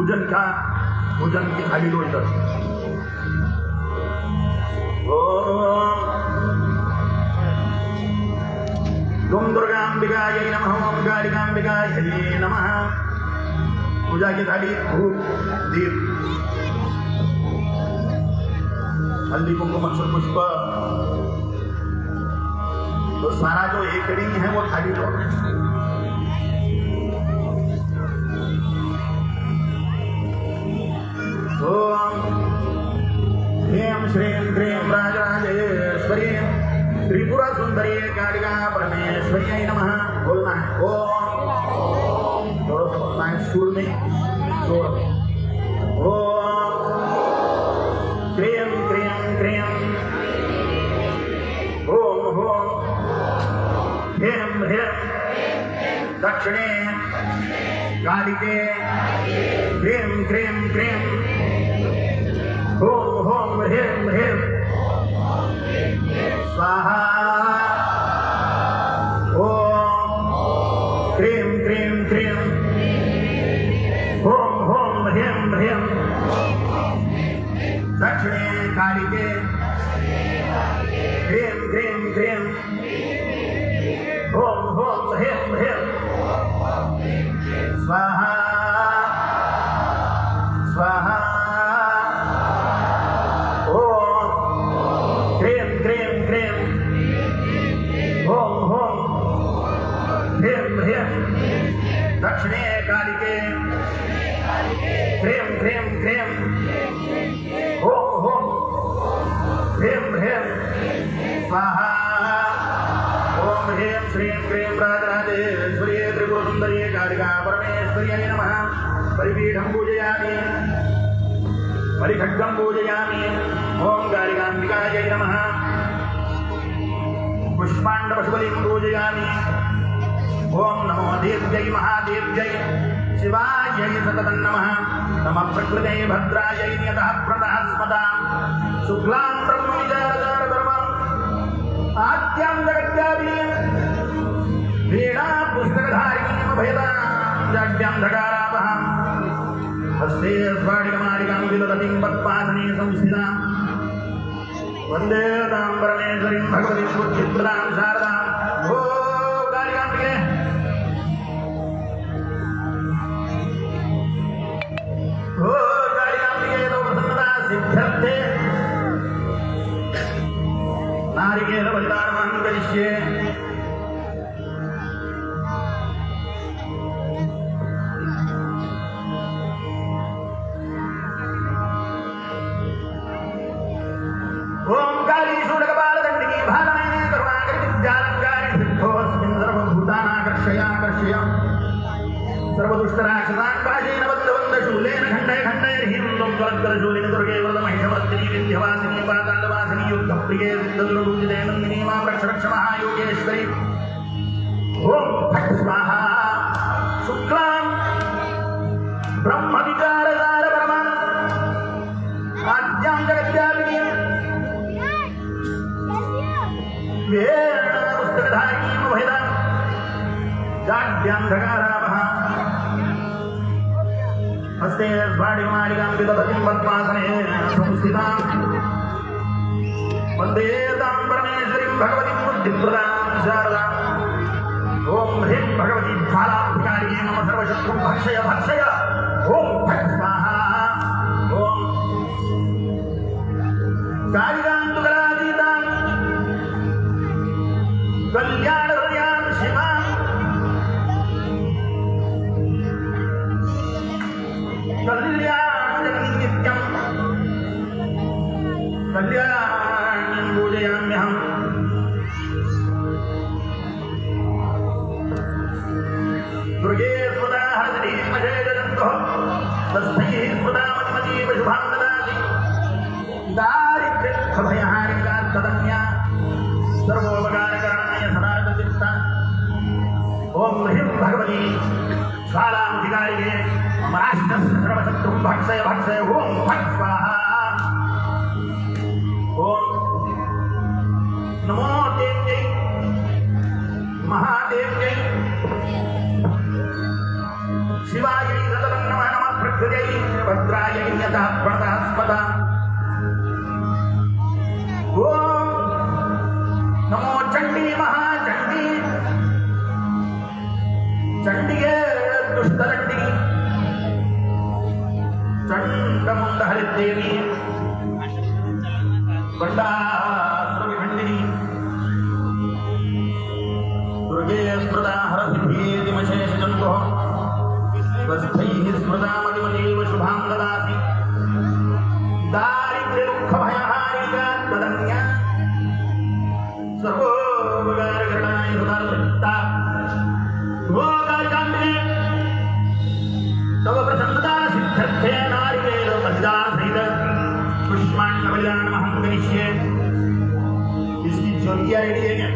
भोजन की थाली लो इधर। ओम दुर्गांबिकाय नमः, ओम कालिकांबिकाय नमः। पूजा की थाली, धूप, दीप, हल्दी कुमकुम अक्षर पुष्प, तो सारा जो एक रिंग है वो थाली लो। ओम ह्रीं श्रीं क्रीं राजराजेश्वरी त्रिपुरा सुंदरी कालिका परमेश्वरी नमः। बोलना है ओम, जोड़ो से बोलना है, सुर में जोड़। ओम क्रीं क्रीं क्रीं ओम ओम ह्रीं ह्रीं दक्षिणे कालिके क्रीं क्रीं क्रीं ओम ओम ह्रीं ह्रीं स्वाहा। ओम क्रीं क्रीं क्रीं ओम ओम ह्रीं ह्रीं दक्षिणे कालिके क्रीं क्रीं क्रीं ओम ओम ह्रीं ह्रीं स्वाहा स्वाहा। ओम क्रीं क्रीं क्रीं ओम ओम ह्रीं ह्रीं दक्षिणे कालिके क्रीं क्रीं क्रीं ओम ओम ह्रीं ह्रीं स्वाहा। ओम ह्रीं श्रीं क्रीं राजराजेश्वरी त्रिपुरसुंदरी कालिका परमेश्वर्यै नमः। परिपीठं पूजयामि, परिखड्गं पूजयामि। ओम कालिकांबिकायै नमः। पुष्पाण्डपशुबलिं पूजयामि। ओम नमो देव्यै महादेव्यै शिवायै सततं नमः। नमः प्रकृते भद्रायै नियतः प्रतः स्मतां शुक्लां ब्रह्मविचारधर्मम् आद्यां जगद्व्यापीं वीणा पुस्तकधारिणीं अभयतां जाड्यां धकारापहां हस्ते स्फाटिकमालिकां विदधतीं पद्मासने संस्थितां वन्दे तां परमेश्वरीं भगवतीं बुद्धिप्रदां शारदां। ओ कालिकाम्बिके ओ कालिकाम्बिके तो प्रसन्नता सिद्ध्यर्थे नारिकेल बलिदानमहं करिष्ये। ओम काली शूलकपालदण्डिनी भालमयने करुणाकरविद्यालङ्कारि सिद्धोऽस्मिन् सर्वभूतानाकर्षयाकर्षय सर्वदुष्टराक्षसान् पाशेन बद्धबन्धशूलेन खण्डय खण्डय ह्रीं त्वं ज्वलद्गलशूलिनि दुर्गे वरदमहिषमर्दिनी विन्ध्यवासिनी पातालवासिनी युद्धप्रिये सिद्धदुर्गपूजिते नन्दिनी मां रक्ष रक्ष महायोगेश्वरी। ओम फट् स्वाहा। शुक्लां ब्रह्मविचारसारपरमां आद्यां जगद्व्यापिनीं पुस्तकधारिणीं अभयतां जाड्यां धकारापहां हस्ते स्फाटिकमालिकां विदधतीं पद्मासने संस्थितां वन्दे तां परमेश्वरीं भगवतीं बुद्धिप्रदां शारदां। ओम ह्रीं भगवती ज्वालाधिकारिणे नमः। सर्वशत्रुं भक्षय भक्षय। ओम फट् स्वाहा। ओम कालिकां तुकलातीतां कल्याणहृदयां शिवां कल्याणजननीं नित्यं कल्याणीं पूजयाम्यहम्। दुर्गे स्मृता हरदधीमहे जगन्तः तस्थैः स्मृता मतिमतीव शुभां ददाति। दारिद्र्यभयहारिका तदन्या सर्वोपकारकरणाय सदागतिष्ठा। ओम ह्रीं भगवती ज्वालाधिकारिणे ममाष्टसर्वशत्रुं भक्षय भक्षय। ओम फट् स्वाहा। ओम नमो देव्यै महादेव्यै शिवायै सततं नमः। नमः प्रकृत्यै ಭದ್ರಾಯ ಯತಃ ಪ್ರಣತಃ ಓಂ ನಮೋ ಚಂಡಿ ಮಹಾಚಂಡಿ ಚಂಡಿಗೆ ದುಷ್ಟದಂಡಿ ಚಂಡಮುಂಡ ಹರಿದ್ದೇವಿ ಗಂಡಾಸುರವಿಖಂಡಿನಿ ದುರ್ಗೆ ಸ್ಮೃತಾ ಹರಸಿದ್ಧೇತಿಮಶೇಷಜಂತು ಸ್ವಸ್ಥೈಃ ಸ್ಮೃತಾ ಮತಿಮತೀವ ಶುಭಾಂ ದದಾಸಿ ದಾರಿದ್ರ್ಯ ದುಃಖ ಭಯಹಾರಿಕಾ ತ್ವದನ್ಯ ಸರ್ವೋಪಕಾರಕರಣಾಯ ಸದಾರ್ಪಯುಕ್ತಾ ಭೋಗಾಚಾಂಬಿಕೆ तव प्रसन्नता सिद्धर्थे नारिकेल बलिदान सहित पुष्पांड बलिदान हम करिष्ये इसकी ज्योतियां रेडी है क्या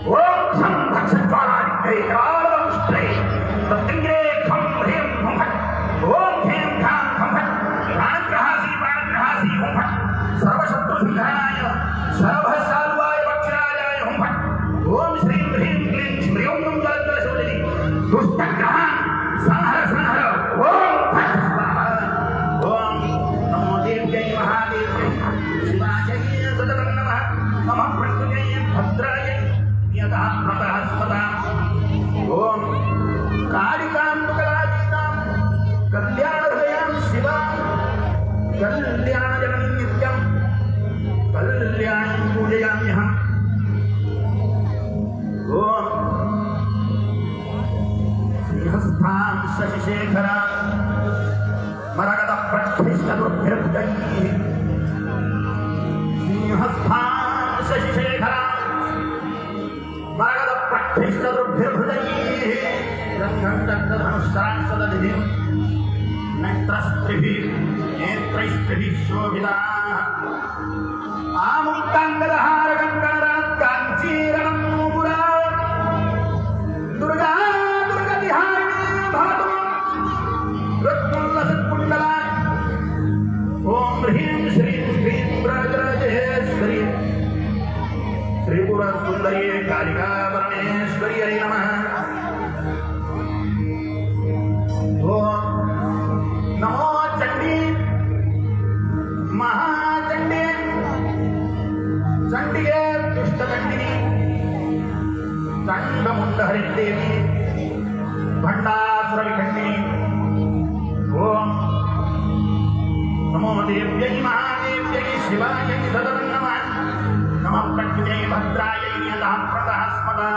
ओम सं भक्षज्वालादित्ये कालवंष्ट्रे तत्तिंग्रे खं ह्रीं हुं फट् ओम हें खां खं फट् प्राणग्रहासी हुं फट् सर्वशत्रु संहाराय सर्वशाल्वाय पक्षराजाय हुं फट् ओम श्रीं ह्रीं क्लीं श्रीं ॐ जलजलशूलिनी दुष्टग्रह संहर संहर ओम फट् स्वाहा ओम नमो देव्यै महादेव्यै शिवायै सततं नमः नमः प्रकृत्यै भद्रायै यतः प्रतः स्मता ओम कालिकां कलादीनां कल्याणहृदयां शिवा कल्याणजनं नित्यं कल्याणं पूजयाम्यहम् ओम सिंहस्थां शशिशेखरा मरकतप्रच्छिष्टदुर्भिर्दैः सिंहस्थां शशिशेखरा मरकतप्रच्छिष्टदुर्भिर्हृदैः रङ्गण्डधनुष्टाक्षदधिः नेत्रस्त्रिभिः नेत्रैस्त्रिभिः शोभिता आमुक्ताङ्गदहारकङ्कणरात्काञ्चीरणं नूपुरा दुर्गा दुर्गतिहारिणी भवतु रत्नोल्लसत्कुण्डला ॐ ह्रीं श्रीं ह्रीं राजराजेश्वरी त्रिपुरसुन्दर्ये कालिकापरमेश्वर्यै नमः ॐ नमो चण्डी महाचण्डी चण्डिगे दुष्टदण्डिनी चण्डमुण्डहरिदेवी भण्डासुरविखण्डिनी ओम नमो देव्यै महादेव्यै शिवायै सततं नमः नमः प्रकृत्यै भद्रायै यतः प्रतः स्मता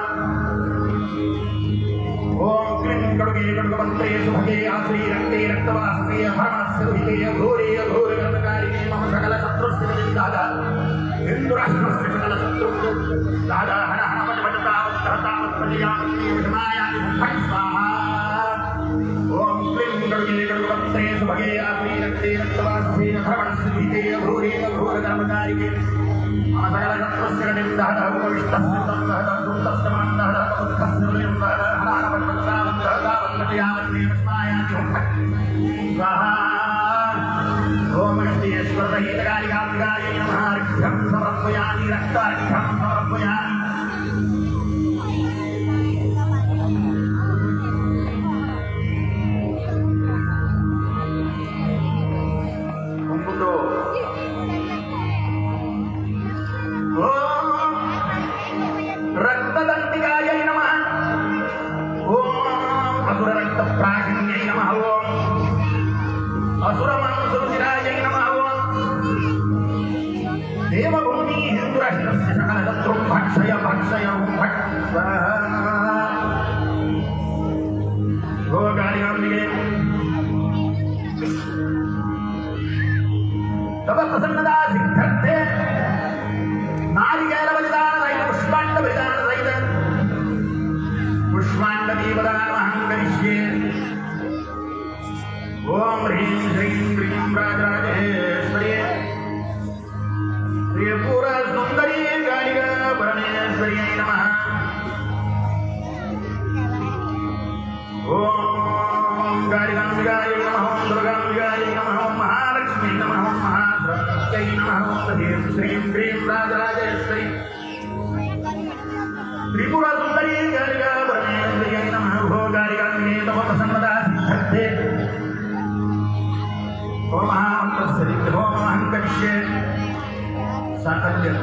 ओम क्लीं गडुगे गडुगमन्त्रे सुभगे आश्री रक्ते रक्तवासते हरणस्य दुहिते घोरे घोरकर्मकारिणे मम सकल शत्रुस्य दादा हिन्दुराष्ट्रस्य सकल शत्रुः दादा हर हर मज मजतावत्तहतावत्पजयामि विषमायामि फट् स्वाहा ओम क्लीं गडुगे गडुगमन्त्रे सुभगे आश्री रक्ते रक्तवासते हरणस्य दुहिते घोरे घोरकर्मकारिणे मम सकल शत्रुस्य दादा उपविष्टस्य तन्नः दुष्टस्य मान्दः तमुत्थस्य हृदयं ओम श्रीश्वरहितकालिकाम्बिकायै नमः अर्घ्यं समर्पयामि रक्तार्घ्यं समर्पयामि रक्तदण्डिकायै नमः ओम असुररक्तप्राशिन्यै नमः ओम असुरमंसरुचिरायै नमः ओम देवभूमि हिन्दुराष्ट्रस्य सकलशत्रुं भक्षय भक्षय भट् स्वाहा गो कालिकाम्बिके तव प्रसन्नता सिद्धर्थे नारिकेल बलिदान सहित पुष्पाण्ड बलिदान सहित पुष्पाण्डदीपदानमहं करिष्ये ओम ह्रीं श्रीं ह्रीं राजराजेश्वरी त्रिपुरसुन्दरी कालिकापरमेश्वर्यै नमः ओम कालिकाम्बिकायै नमः ओम दुर्गाम्बिकायै नमः ओम महालक्ष्मी नमः नमः महासरस्वत्यै नमः ह्रीं श्रीं क्रीं राजराजेश्वरी त्रिपुरा सुंदरी कालिका परमेश्वर्यै नमः भोगारिकाग्ने तव प्रसन्नता सिद्धर्थे ओम महामन्त्रस्य दिव्य ओम अहं करिष्ये साकल्य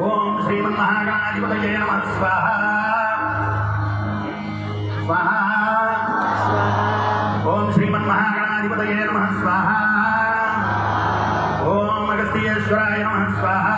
ओम श्रीमन्महागणाधिपतये नमः स्वाहा स्वाहा ओम श्रीमन्महागणाधिपतये नमः स्वाहा ओम अगस्त्येश्वराय नमः स्वाहा